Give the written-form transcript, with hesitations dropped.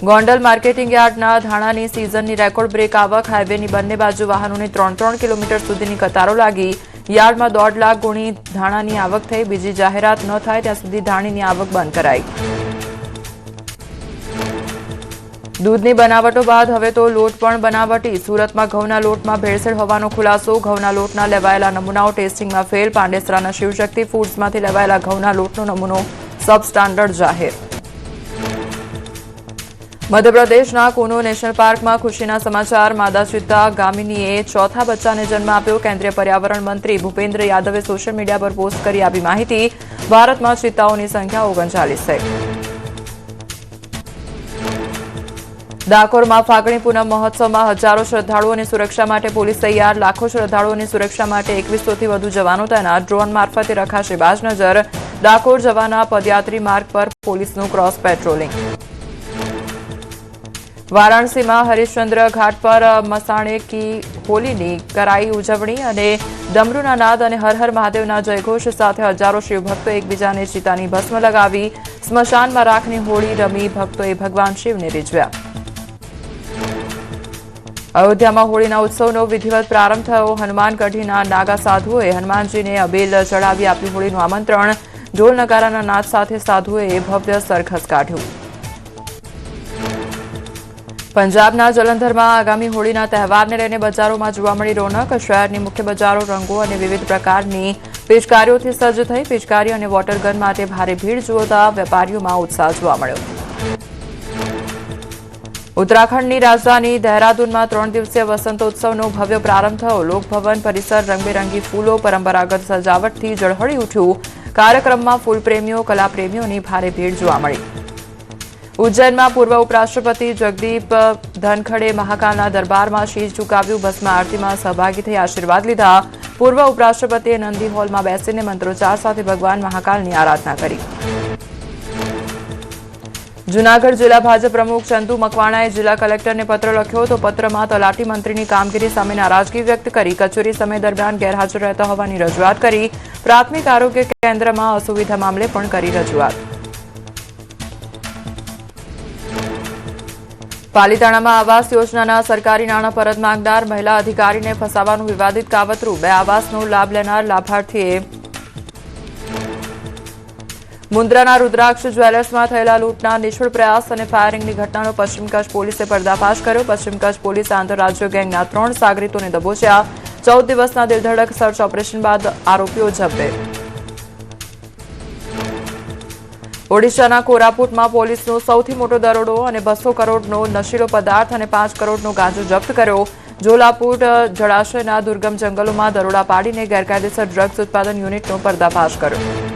Gondal marketing યાર્ડના ધાણાની સિઝનની record break આવક. હાઈવેની બંને બાજુ વાહનોની 3 કિલોમીટર સુધીની કતારો લાગી. યાર્ડમાં 1.5 લાખ ગુણી ધાણાની આવક થઈ. બીજી જાહેરાત ન થાય ત્યાં સુધી ધાણીની આવક બંધ કરાઈ. દૂધની બનાવટો બાદ હવે તો લોટ પણ બનાવટી. સુરતમાં ઘઉંના લોટમાં ભેળસેળ હોવાનો ખુલાસો. ઘઉંના લોટના લેવાયેલા નમૂનાઓ ટેસ્ટિંગમાં ફેલ. પાંડેસરાના શિવશક્તિ ફૂડ્સમાંથી લેવાયેલા ઘઉંના લોટનો નમૂનો સબસ્ટાન્ડર્ડ જાહેર. મધ્યપ્રદેશના કુનો નેશનલ પાર્કમાં ખુશીના સમાચાર. માદા ચિત્તા ગામિનીએ ચોથા બચ્ચાને જન્મ આપ્યો. કેન્દ્રીય પર્યાવરણ મંત્રી ભૂપેન્દ્ર યાદવે સોશિયલ મીડિયા પર પોસ્ટ કરી આપી માહિતી. ભારતમાં ચિત્તાઓની સંખ્યા 39 થઈ. ડાકોરમાં ફાગણી પૂનમ મહોત્સવમાં હજારો શ્રદ્ધાળુઓની સુરક્ષા માટે પોલીસ તૈયાર. લાખો શ્રદ્ધાળુઓની સુરક્ષા માટે 2100થી વધુ જવાનો તૈનાત. ડ્રોન મારફતે રખાશે બાજ નજર. ડાકોર જવાના પદયાત્રી માર્ગ પર પોલીસનું ક્રોસ પેટ્રોલિંગ. વારાણસીમાં હરિશ્ચંદ્ર ઘાટ પર મસાણે કી હોલીની કરાઈ ઉજવણી અને ડમરૂના નાદ અને હર હર મહાદેવના જયઘોષ સાથે હજારો શિવભક્તો એકબીજાને ચિતાની ભસ્મ લગાવી સ્મશાનમાં રાખની હોળી રમી ભક્તોએ ભગવાન શિવને રીઝવ્યા. અયોધ્યામાં હોળીના ઉત્સવનો વિધિવત પ્રારંભ થયો. હનુમાનગઢીના નાગા સાધુઓએ હનુમાનજીને અબેલ ચડાવી આપ્યું હોળીનું આમંત્રણ. ઢોલ નગારાના નાદ સાથે સાધુઓએ ભવ્ય સરઘસ કાઢ્યું. પંજાબના જલંધરમાં આગામી હોળીના તહેવારને લઈને બજારોમાં જોવા મળી રોનક. શહેરની મુખ્ય બજારો રંગો અને વિવિધ પ્રકારની પિચકારીઓથી સજ્જ થઈ. પિચકારી અને વોટર ગન માટે ભારે ભીડ જોતા વેપારીઓમાં ઉત્સાહ જોવા મળ્યો. ઉત્તરાખંડની રાજધાની દહેરાદૂનમાં 3 દિવસીય વસંતોત્સવનો ભવ્ય પ્રારંભ થયો. લોકભવન પરિસર રંગબેરંગી ફૂલો પરંપરાગત સજાવટથી ઝળહળી ઉઠ્યું. કાર્યક્રમમાં ફૂલપ્રેમીઓ કલાપ્રેમીઓની ભારે ભીડ જોવા મળી. ઉજ્જૈનમાં પૂર્વ ઉપરાષ્ટ્રપતિ જગદીપ ધનખડે મહાકાલના દરબારમાં શીશ ઝુકાવ્યું. ભસ્મ આરતીમાં સહભાગી થઈ આશીર્વાદ લીધા. પૂર્વ ઉપરાષ્ટ્રપતિએ નંદી હોલમાં બેસીને મંત્રોચ્ચાર સાથે ભગવાન મહાકાલની આરાધના કરી. જૂનાગઢ જિલ્લા ભાજપ પ્રમુખ ચંદુ મકવાણાએ જિલ્લા કલેક્ટરને પત્ર લખ્યો તો પત્રમાં તલાટી મંત્રીની કામગીરી સામે નારાજગી વ્યક્ત કરી. કચેરી સમય દરમિયાન ગેરહાજર રહેતા હોવાની રજૂઆત કરી. પ્રાથમિક આરોગ્ય કેન્દ્રમાં અસુવિધા મામલે પણ કરી રજૂઆત. પાલીતાણામાં આવાસ યોજનાના સરકારી નાણાં પરત માંગનાર મહિલા અધિકારીને ફસાવાનું વિવાદિત કાવતરું. 2 આવાસનો લાભ લેનાર લાભાર્થીએ મુન્દ્રાના રુદ્રાક્ષ જ્વેલર્સમાં થયેલા લૂંટના નિષ્ફળ પ્રયાસ અને ફાયરિંગની ઘટનાનો પશ્ચિમ કચ્છ પોલીસે પર્દાફાશ કર્યો. પશ્ચિમ કચ્છ પોલીસે આંતરરાજ્ય ગેંગના 3 સાગરીતોને દબોચ્યા. 14 દિવસના દિલધડક સર્ચ ઓપરેશન બાદ આરોપીઓ ઝડપે. ઓડિશાના કોરાપુટમાં પોલીસનો સૌથી મોટો દરોડો અને 200 કરોડનો નશીલો પદાર્થ અને 5 કરોડનો ગાંજો જપ્ત કર્યો. ઝોલાપુટ જળાશયના દુર્ગમ જંગલોમાં દરોડા પાડીને ગેરકાયદેસર ડ્રગ્સ ઉત્પાદન યુનિટનો પર્દાફાશ કર્યો.